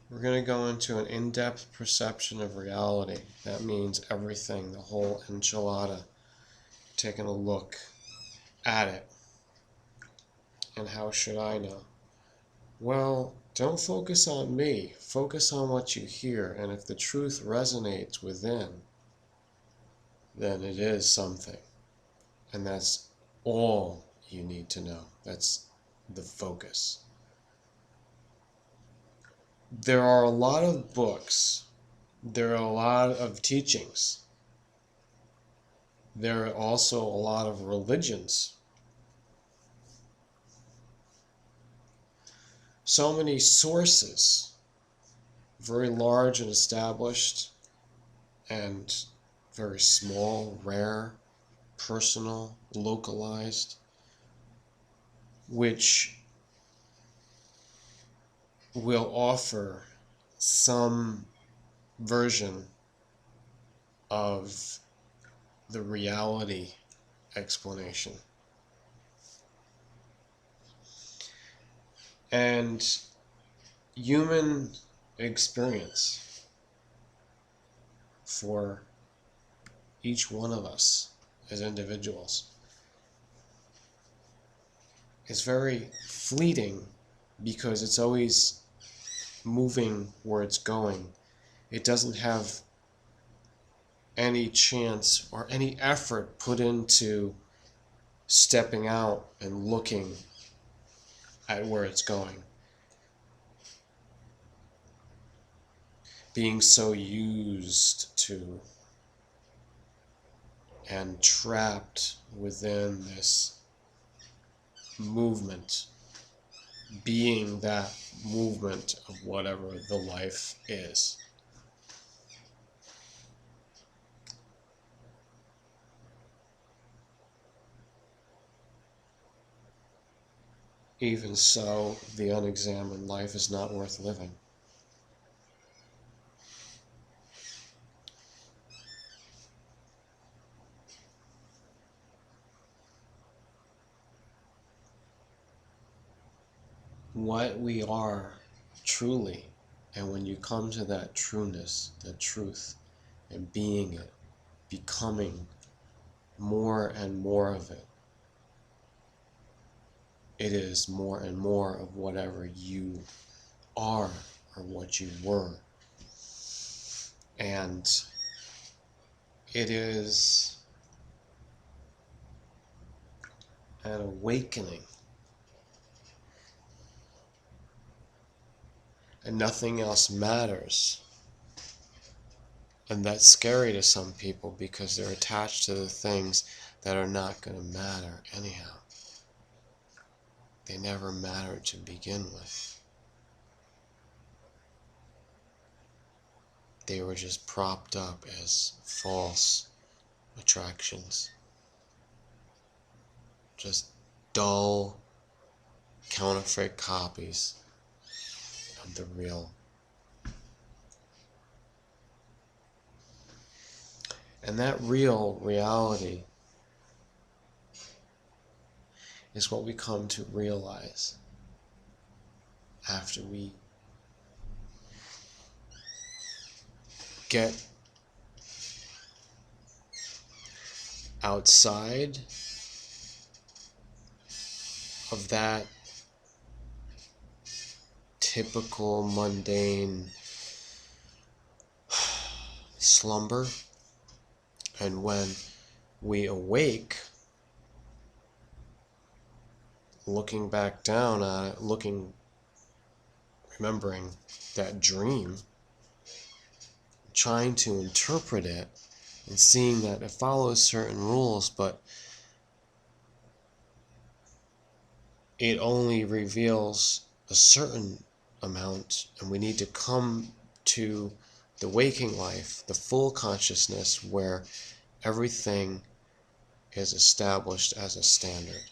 We're going to go into an in-depth perception of reality. That means everything, the whole enchilada. Taking a look at it. And how should I know? Well, don't focus on me. Focus on what you hear. And if the truth resonates within, then it is something. And that's all you need to know. That's the focus. There are a lot of books. There are a lot of teachings. There are also a lot of religions. So many sources, very large and established, and very small, rare, personal, localized, which will offer some version of the reality explanation. And human experience for each one of us as individuals is very fleeting because it's always moving where it's going. It doesn't have any chance or any effort put into stepping out and looking at where it's going. Being so used to and trapped within this movement, being that movement of whatever the life is. Even so, the unexamined life is not worth living. What we are truly, and when you come to that trueness, that truth, and being it, becoming more and more of it, it is more and more of whatever you are or what you were. And it is an awakening. And nothing else matters. And that's scary to some people because they're attached to the things that are not going to matter anyhow. They never mattered to begin with. They were just propped up as false attractions. Just dull, counterfeit copies of the real. And that real reality is what we come to realize after we get outside of that typical mundane slumber, and when we awake, looking back down on it, remembering that dream, trying to interpret it, and seeing that it follows certain rules, but it only reveals a certain amount, and we need to come to the waking life, the full consciousness, where everything is established as a standard.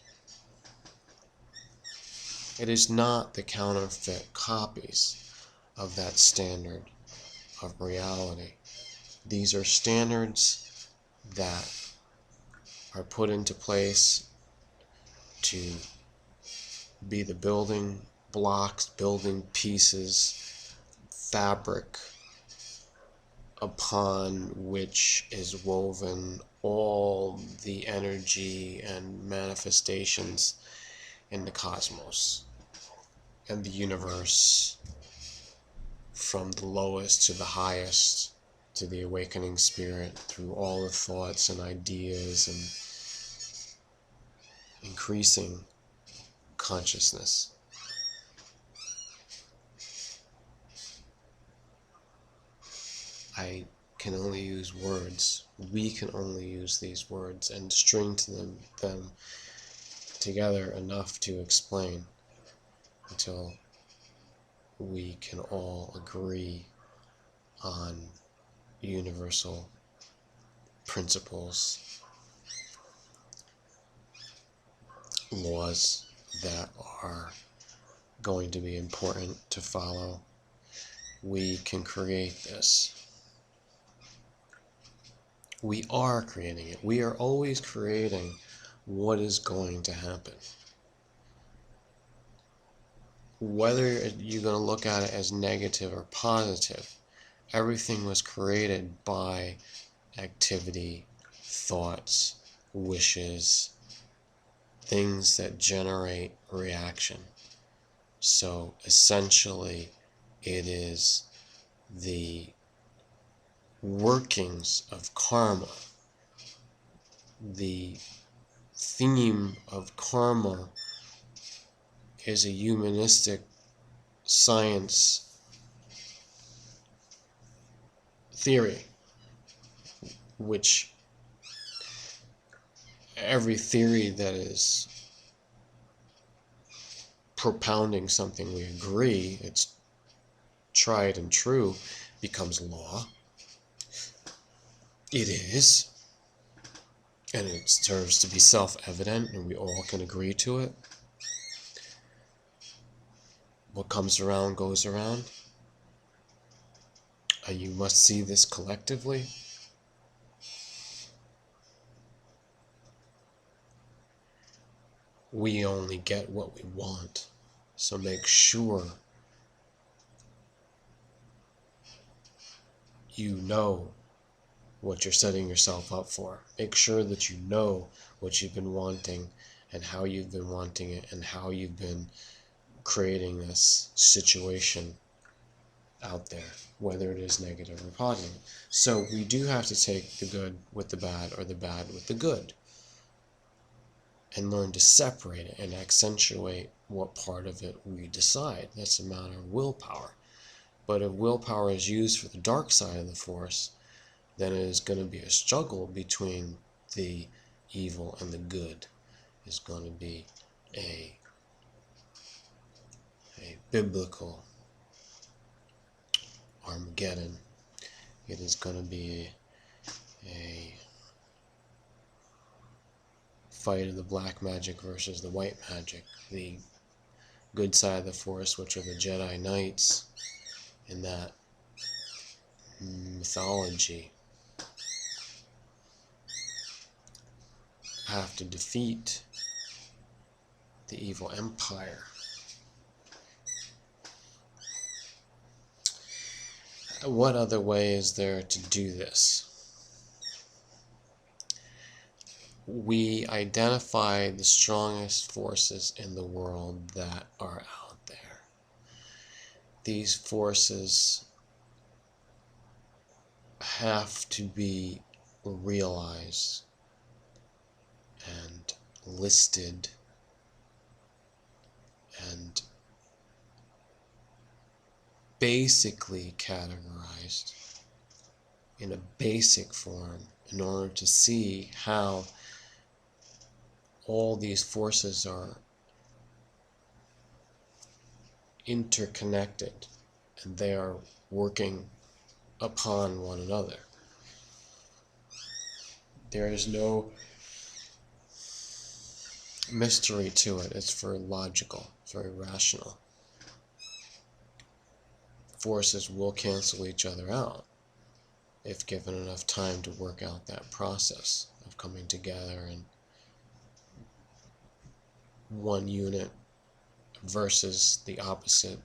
It is not the counterfeit copies of that standard of reality. These are standards that are put into place to be the building blocks, building pieces, fabric upon which is woven all the energy and manifestations in the cosmos and the universe, from the lowest to the highest, to the awakening spirit, through all the thoughts and ideas and increasing consciousness. I can only use words. We can only use these words and string to them together enough to explain until we can all agree on universal principles, laws that are going to be important to follow. We can create this. We are creating it. We are always creating what is going to happen. Whether you're going to look at it as negative or positive, everything was created by activity, thoughts, wishes, things that generate reaction. So essentially, it is the workings of karma. The theme of karma is a humanistic science theory, which every theory that is propounding something we agree, it's tried and true, becomes law. It is, and it serves to be self-evident, and we all can agree to it. What comes around goes around, and you must see this collectively. We only get what we want, so make sure you know what you're setting yourself up for. Make sure that you know what you've been wanting and how you've been wanting it and how you've been creating this situation out there, whether it is negative or positive. So we do have to take the good with the bad or the bad with the good and learn to separate it and accentuate what part of it we decide. That's a matter of willpower. But if willpower is used for the dark side of the force, then it is going to be a struggle between the evil and the good. It's going to be a biblical Armageddon. It is going to be a fight of the black magic versus the white magic. The good side of the force, which are the Jedi Knights in that mythology, have to defeat the evil empire. What other way is there to do this? We identify the strongest forces in the world that are out there. These forces have to be realized and listed and basically categorized in a basic form in order to see how all these forces are interconnected and they are working upon one another. There is no mystery to it. It's very logical, it's very rational. Forces will cancel each other out if given enough time to work out that process of coming together in one unit versus the opposite